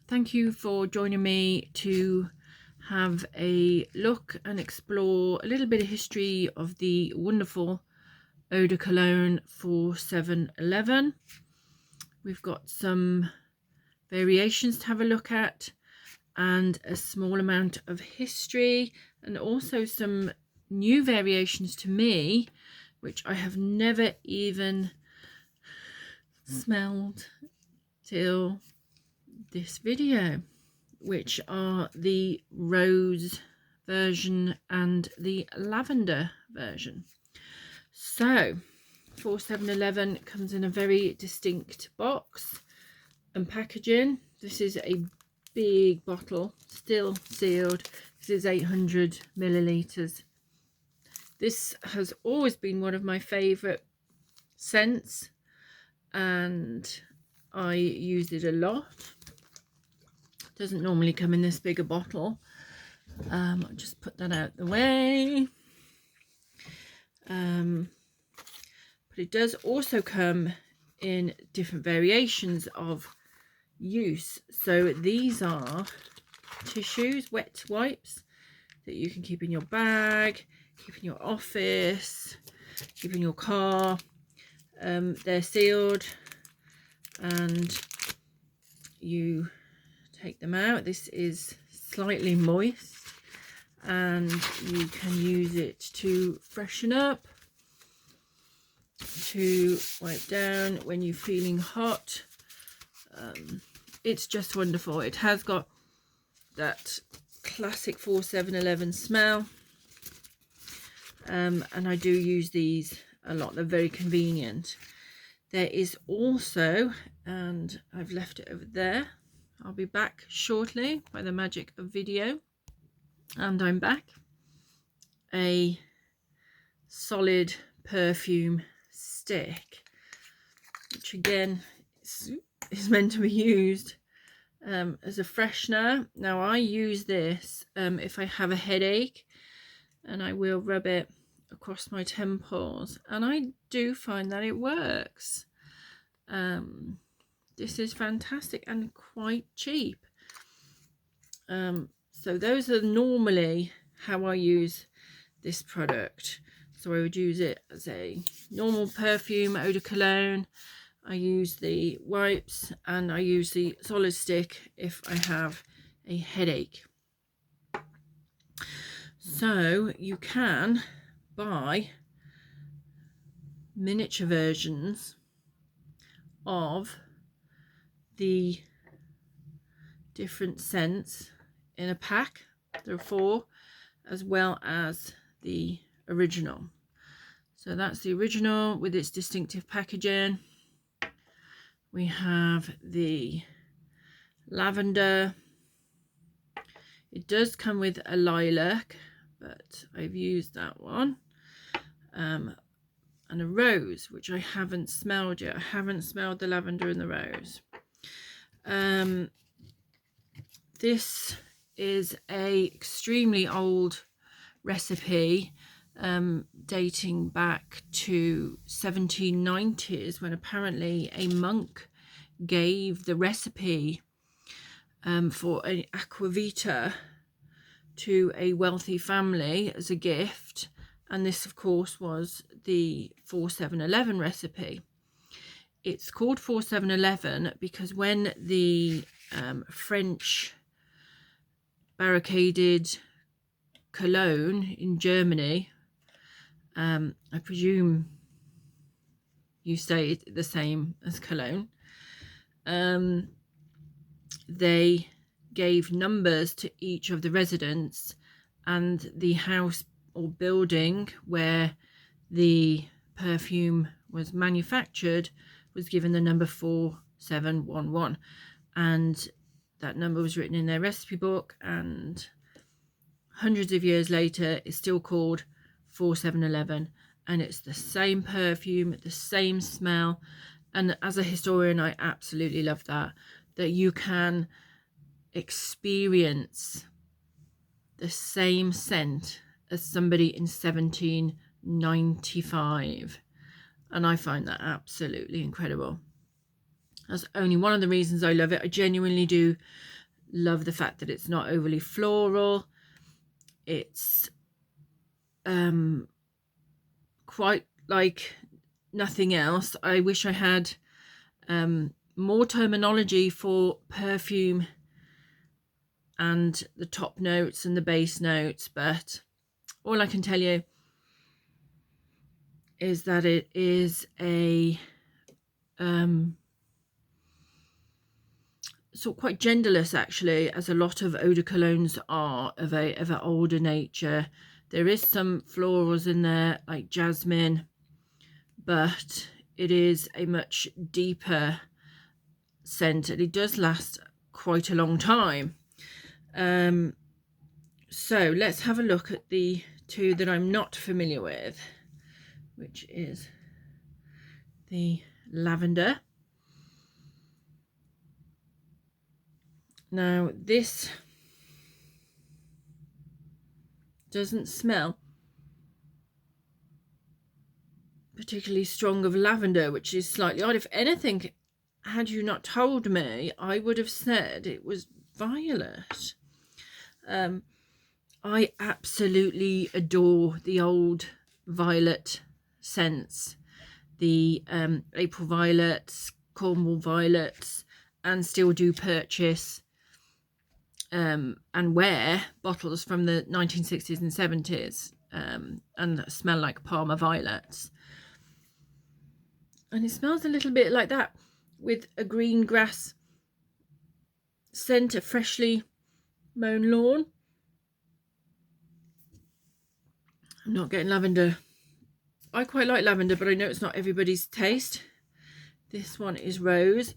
Thank you for joining me to have a look and explore a little bit of history of the wonderful eau de cologne 4711. We've got some variations to have a look at and a small amount of history, and also some new variations to me which I have never even smelled till this video, which are the rose version and the lavender version. So 4711 comes in a very distinct box and packaging. This is a big bottle, still sealed. This is 800 milliliters. This has always been one of my favorite scents and I use it a lot. Doesn't normally come in this bigger bottle. I'll just put that out the way. But it does also come in different variations of use. So these are tissues, wet wipes that you can keep in your bag, keep in your office, keep in your car. They're sealed and you take them out. This is slightly moist and you can use it to freshen up, to wipe down when you're feeling hot. It's just wonderful. It has got that classic 4711 smell, and I do use these a lot. They're very convenient. There is also, and I've left it over there, I'll be back shortly by the magic of video, and I'm back, a solid perfume stick, which again is meant to be used as a freshener. Now I use this if I have a headache, and I will rub it across my temples, and I do find that it works. This is fantastic and quite cheap. So those are normally how I use this product. So I would use it as a normal perfume, eau de cologne. I use the wipes and I use the solid stick if I have a headache. So you can buy miniature versions of the different scents in a pack. There are 4, as well as the original. So that's the original with its distinctive packaging. We have the lavender. It does come with a lilac, but I've used that one. And a rose, which I haven't smelled yet. I haven't smelled the lavender and the rose. This is a extremely old recipe, dating back to 1790s, when apparently a monk gave the recipe for an aquavita to a wealthy family as a gift, and this of course was the 4711 recipe. It's called 4711 because when the French barricaded Cologne in Germany, I presume you say it the same as Cologne, they gave numbers to each of the residents, and the house or building where the perfume was manufactured was given the number 4711, and that number was written in their recipe book, and hundreds of years later it's still called 4711, and it's the same perfume, the same smell. And as a historian, I absolutely love that you can experience the same scent as somebody in 1795, and I find that absolutely incredible. That's only one of the reasons I love it. I genuinely do love the fact that it's not overly floral. It's quite like nothing else. I wish I had more terminology for perfume and the top notes and the base notes, but all I can tell you is that it is a sort of quite genderless, actually, as a lot of eau de colognes are of an older nature. There is some florals in there like jasmine, but it is a much deeper scent and it does last quite a long time. So let's have a look at the two that I'm not familiar with, which is the lavender. Now this doesn't smell particularly strong of lavender, which is slightly odd. If anything, had you not told me, I would have said it was violet. I absolutely adore the old violet scents, the April violets, Cornwall violets, and still do purchase and wear bottles from the 1960s and 70s and smell like Parma violets. And it smells a little bit like that, with a green grass scent, a freshly mown lawn. I'm not getting lavender. I quite like lavender, but I know it's not everybody's taste. This one is rose.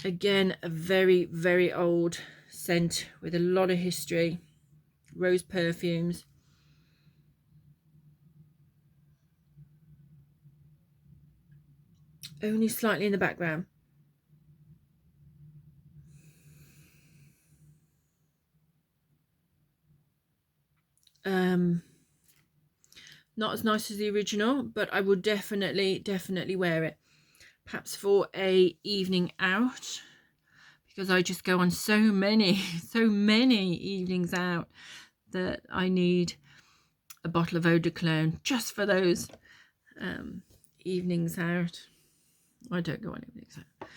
Again, a very, very old scent with a lot of history. Rose perfumes. Only slightly in the background. Not as nice as the original, but I would definitely wear it. Perhaps for a evening out, because I just go on so many evenings out that I need a bottle of eau de cologne just for those evenings out. I don't go on evenings out.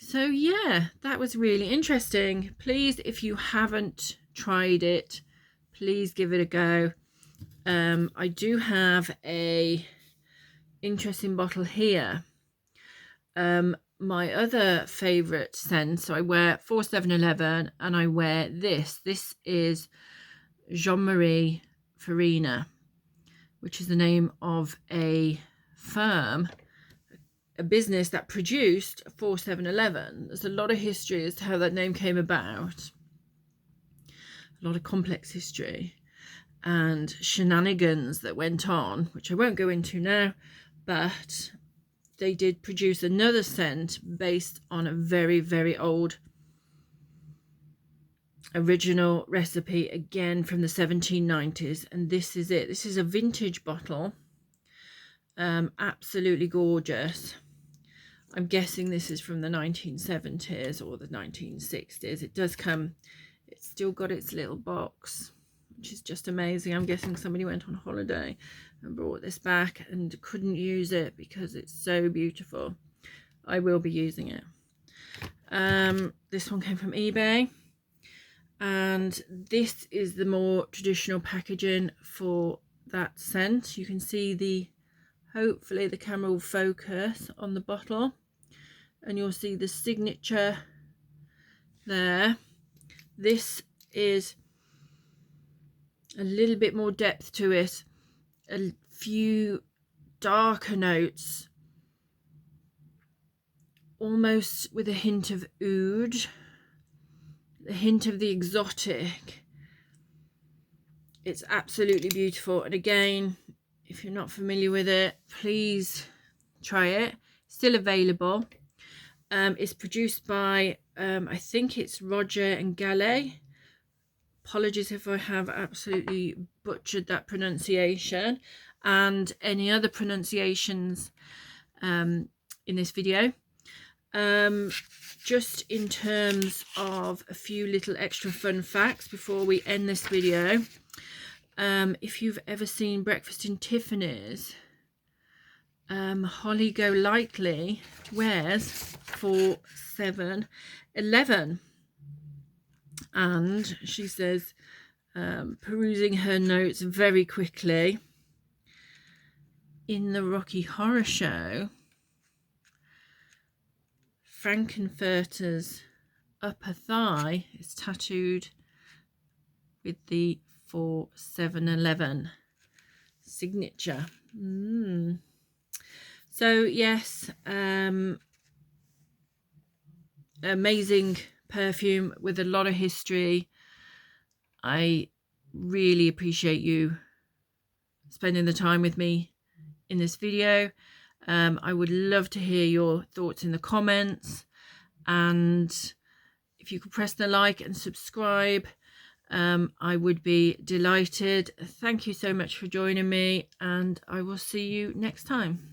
So yeah, that was really interesting. Please, if you haven't tried it, please give it a go. I do have a interesting bottle here. My other favorite scent, so I wear 4711 and I wear this. This is Jean-Marie Farina, which is the name of a firm, a business that produced 4711. There's a lot of history as to how that name came about, a lot of complex history and shenanigans that went on, which I won't go into now, but they did produce another scent based on a very, very old original recipe, again from the 1790s, and this is it. This is a vintage bottle, absolutely gorgeous. I'm guessing this is from the 1970s or the 1960s. It does come, it's still got its little box, which is just amazing. I'm guessing somebody went on holiday and brought this back and couldn't use it because it's so beautiful. I will be using it. This one came from eBay, and this is the more traditional packaging for that scent. You can see the, hopefully the camera will focus on the bottle, and you'll see the signature there. This is a little bit more depth to it, a few darker notes, almost with a hint of oud, a hint of the exotic. It's absolutely beautiful, and again, if you're not familiar with it, please try it. Still available. It's produced by I think it's Roger and Gallet. Apologies if I have absolutely butchered that pronunciation, and any other pronunciations in this video. Just in terms of a few little extra fun facts before we end this video. If you've ever seen Breakfast in Tiffany's, Holly Golightly wears 4711, and she says, perusing her notes very quickly, in the Rocky Horror Show, Frankenfurter's upper thigh is tattooed with the 4711 signature. So yes, amazing perfume with a lot of history. I really appreciate you spending the time with me in this video. I would love to hear your thoughts in the comments, and if you could press the like and subscribe, I would be delighted. Thank you so much for joining me, and I will see you next time.